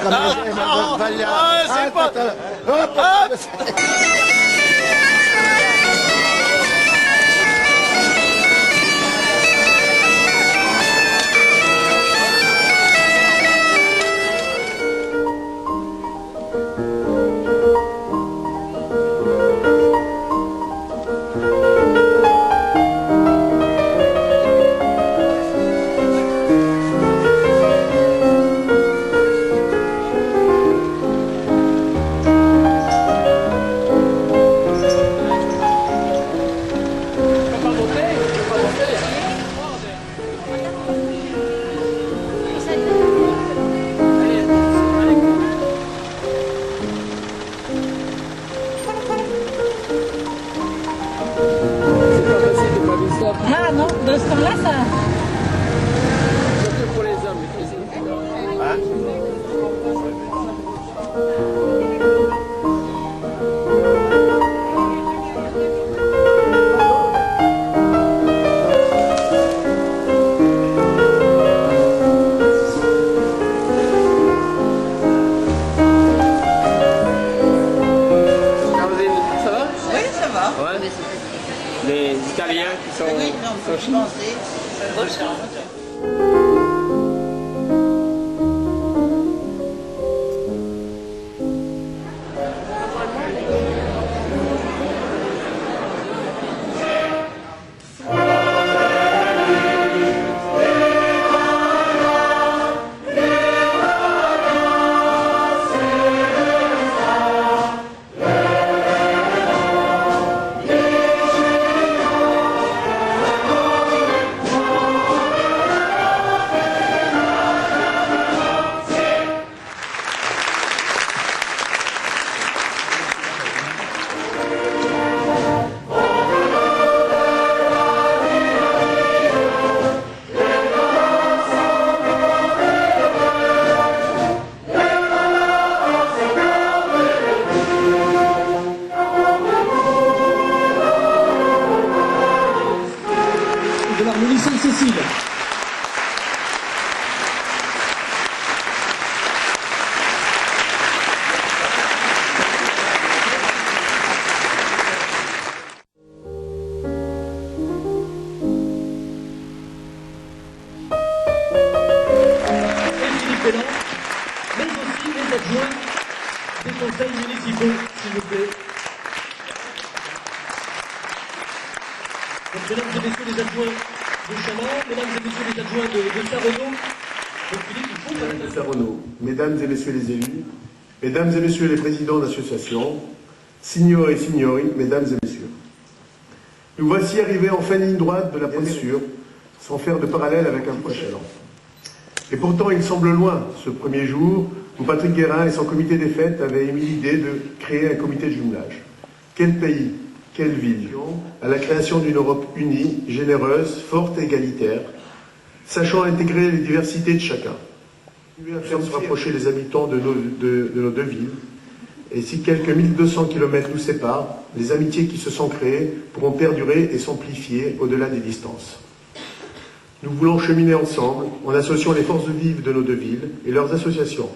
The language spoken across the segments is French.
c'est pas... Ah non, de ce temps-là, ça... Surtout pour les hommes, ça va? Oui, ça va. Ouais. Les Italiens qui sont... Oui, non, faut y penser. de l'harmonie Sainte-Cécile. Mais aussi les adjoints des conseils municipaux, s'il vous plaît. Donc, mesdames et messieurs les adjoints de Chaland, mesdames et messieurs les adjoints de Saronneau, donc Philippe, il faut quand même... Saronneau, mesdames et messieurs les élus, mesdames et messieurs les présidents d'associations, signors et signori, mesdames et messieurs. Nous voici arrivés en fin de ligne droite de la procédure, sans faire de parallèle avec un point Chaland. Et pourtant, il semble loin, ce premier jour, où Patrick Guérin et son comité des fêtes avaient émis l'idée de créer un comité de jumelage. Quel pays, quelle ville, à la création d'une Europe unie, généreuse, forte et égalitaire, sachant intégrer les diversités de chacun. Nous faire se rapprocher les habitants de nos deux villes, et si quelques 1200 km nous séparent, les amitiés qui se sont créées pourront perdurer et s'amplifier au-delà des distances. Nous voulons cheminer ensemble, en associant les forces vives de nos deux villes et leurs associations,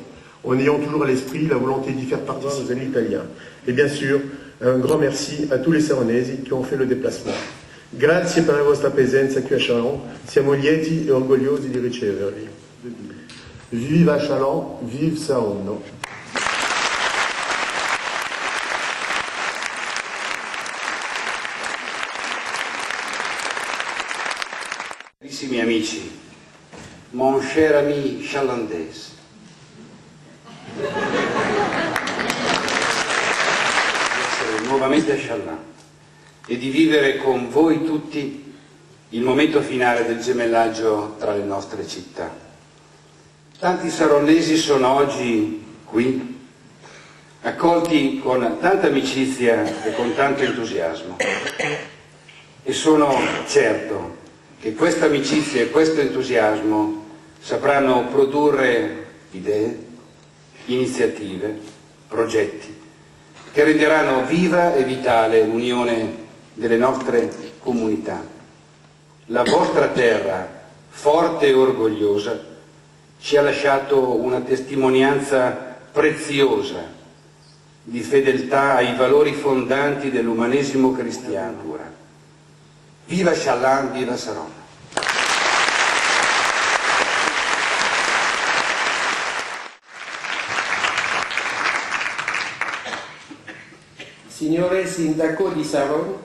en ayant toujours à l'esprit la volonté d'y faire participer nos amis italiens. Et bien sûr, un grand merci à tous les Saronesi qui ont fait le déplacement. Grazie per la vostra presenza qui a Chaland, siamo lieti e orgogliosi di ricevervi. Viva Chaland, vive Saronno. Carissimi amici, mon cher ami chalandese, di essere nuovamente a Chaland e di vivere con voi tutti il momento finale del gemellaggio tra le nostre città. Tanti saronesi sono oggi qui, accolti con tanta amicizia e con tanto entusiasmo, e sono certo che questa amicizia e questo entusiasmo sapranno produrre idee, iniziative, progetti che renderanno viva e vitale l'unione delle nostre comunità. La vostra terra, forte e orgogliosa, ci ha lasciato una testimonianza preziosa di fedeltà ai valori fondanti dell'umanesimo cristiano. Viva Chaland, viva Saronno! Signore Sindaco di Saronno,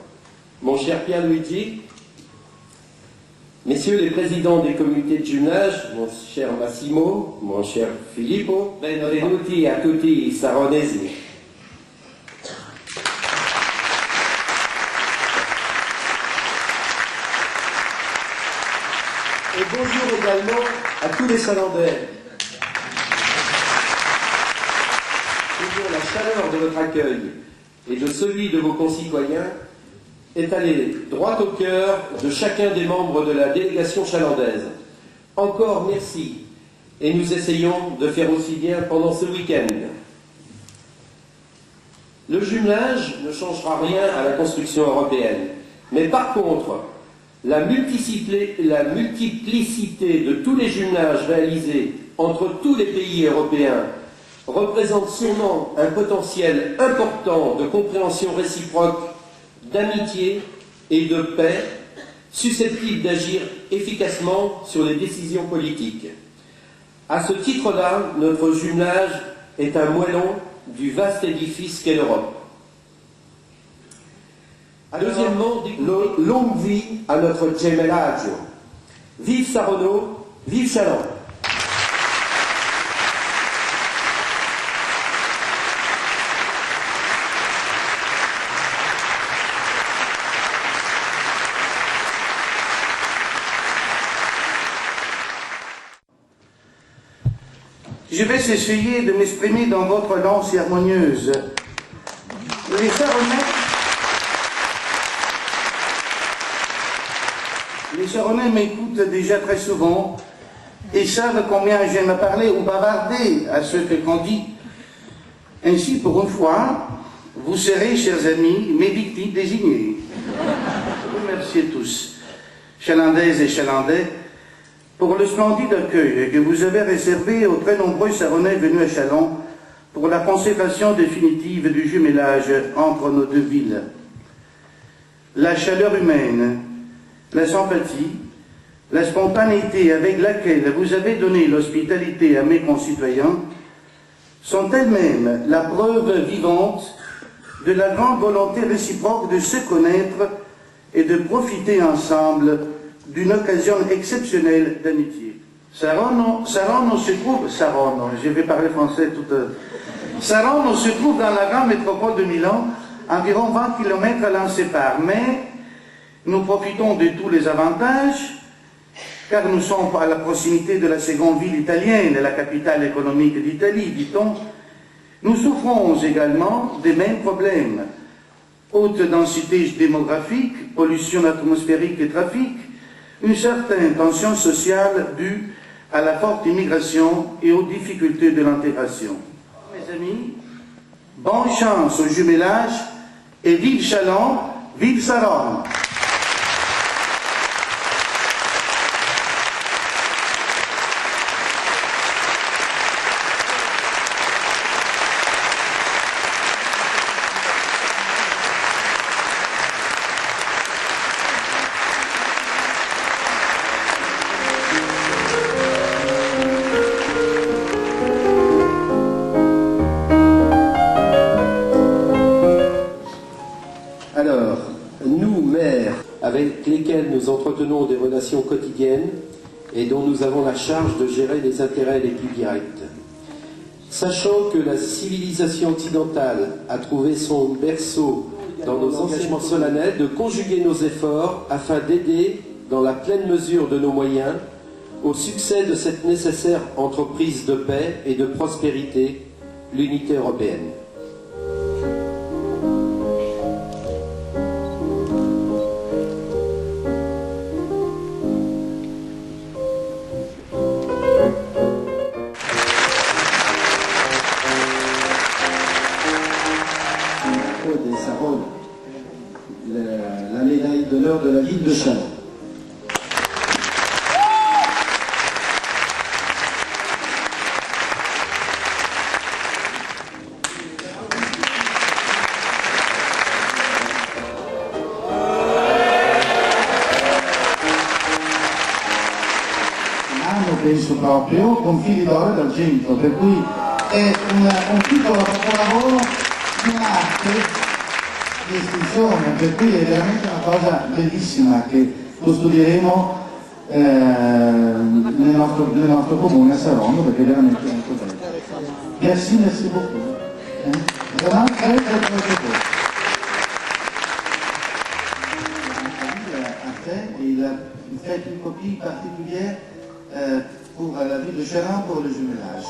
mon cher Pierluigi, Messieurs les présidents des comités de jumelage, mon cher Massimo, mon cher Filippo, benvenuti a tutti i saronesi. Et bonjour également à tous les Salandais. Toujours la chaleur de votre accueil et de celui de vos concitoyens est allé droit au cœur de chacun des membres de la délégation chalandaise. Encore merci, et nous essayons de faire aussi bien pendant ce week-end. Le jumelage ne changera rien à la construction européenne, mais par contre, la multiplicité de tous les jumelages réalisés entre tous les pays européens représente sûrement un potentiel important de compréhension réciproque, d'amitié et de paix, susceptibles d'agir efficacement sur les décisions politiques. À ce titre-là, notre jumelage est un moellon du vaste édifice qu'est l'Europe. Deuxièmement, longue vie à notre gemellaggio. Vive Saronno, vive Chaland. Je vais essayer de m'exprimer dans votre langue si harmonieuse. Les Saronnais m'écoutent déjà très souvent et savent combien j'aime parler ou bavarder à ce que qu'on dit. Ainsi, pour une fois, vous serez, chers amis, mes victimes désignées. Je vous remercie tous, Chalandaises et Chalandais, pour le splendide accueil que vous avez réservé aux très nombreux Saronnais venus à Châlons pour la consécration définitive du jumelage entre nos deux villes. La chaleur humaine, la sympathie, la spontanéité avec laquelle vous avez donné l'hospitalité à mes concitoyens sont elles-mêmes la preuve vivante de la grande volonté réciproque de se connaître et de profiter ensemble d'une occasion exceptionnelle d'amitié. Saronno se trouve, je vais parler français tout à l'heure. Saronno se trouve dans la grande métropole de Milan, environ 20 km l'en séparent, mais nous profitons de tous les avantages, car nous sommes à la proximité de la seconde ville italienne, la capitale économique d'Italie, dit-on. Nous souffrons également des mêmes problèmes. Haute densité démographique, pollution atmosphérique et trafic, une certaine tension sociale due à la forte immigration et aux difficultés de l'intégration. Mes amis, bonne chance au jumelage et vive Chaland, vive Saronno. Alors, nous, maires, avec lesquels nous entretenons des relations quotidiennes et dont nous avons la charge de gérer les intérêts les plus directs, sachant que la civilisation occidentale a trouvé son berceau dans nos engagements solennels, de conjuguer nos efforts afin d'aider, dans la pleine mesure de nos moyens, au succès de cette nécessaire entreprise de paix et de prospérité, l'unité européenne. Des Saronno, la médaille d'honneur de la ville de Châlons. senso proprio, con fili d'oro d'argento, per cui è un piccolo capolavoro di un'arte di estinzione, per cui è veramente una cosa bellissima che custodieremo nel nostro comune a Saronno, perché è veramente molto bello. Merci beaucoup. Vraiment très très très beau. Il a fait une copie particulière pour la ville de Chalon pour le jumelage.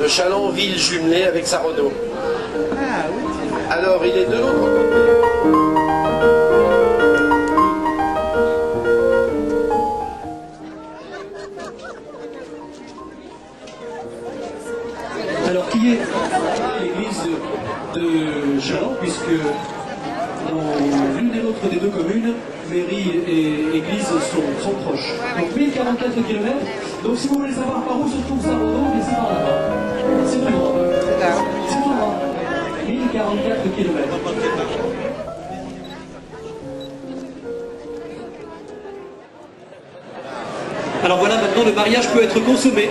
de Chalon, ville jumelée avec Saronneau. Ah oui. Alors il est de l'autre côté. Alors qui est l'église de Chalon, puisque dans l'une et l'autre des deux communes, mairie et église sont proches. Donc 1044 km. Donc si vous voulez savoir par où se trouve Saronneau, c'est par là-bas. C'est tout droit. C'est tout droit. 1044 km. Alors voilà, maintenant le mariage peut être consommé.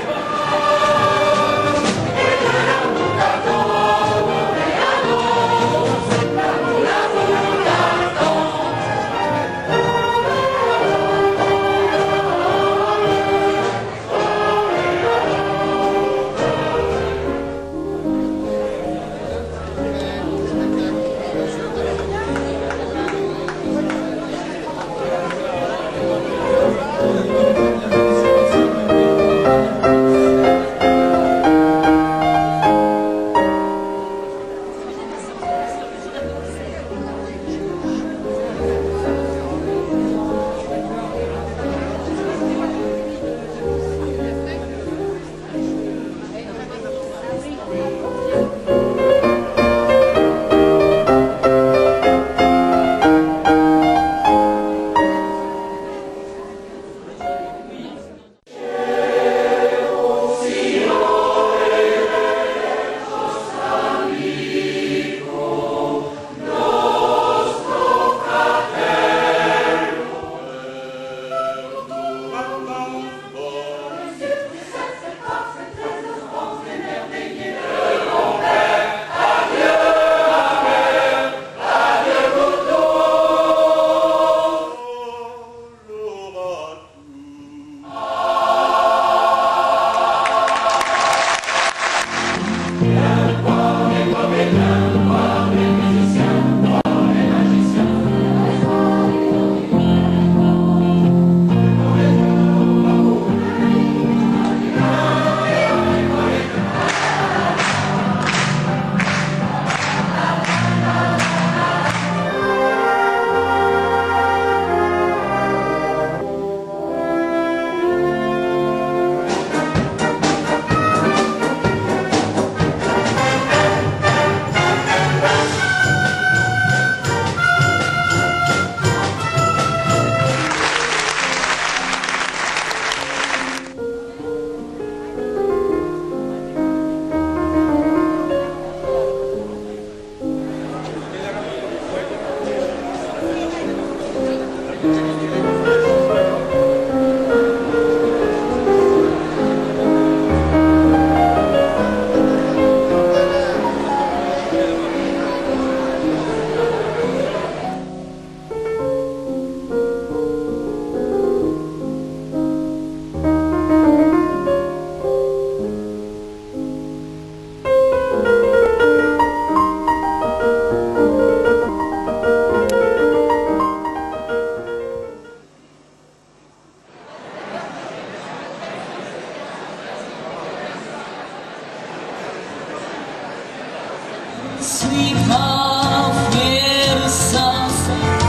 Sleep off with the sunset.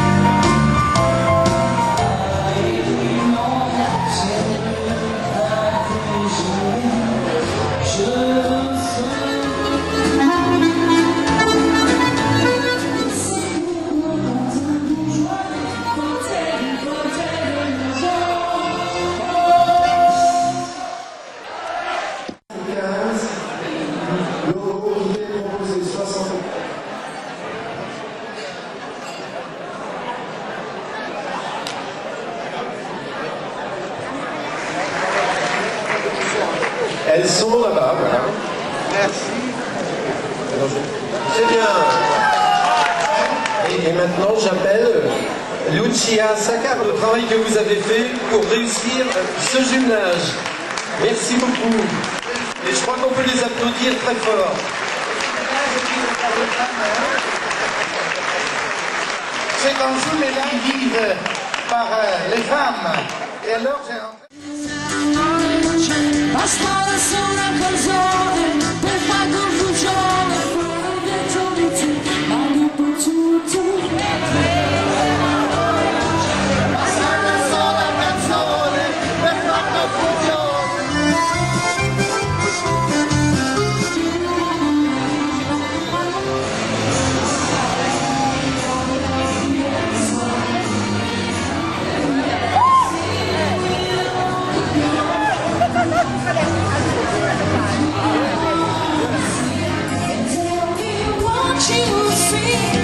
Elles sont là-bas, voilà. Merci. C'est bien. Et maintenant, j'appelle Lucia Saccard, le travail que vous avez fait pour réussir ce jumelage. Merci beaucoup. Et je crois qu'on peut les applaudir très fort. C'est un jumelage guidé par les femmes. Et alors, j'ai Basta adesso una canzone per far confusione, fuori dentro di te, ma non potuto. Basta adesso una canzone per far confusione. You see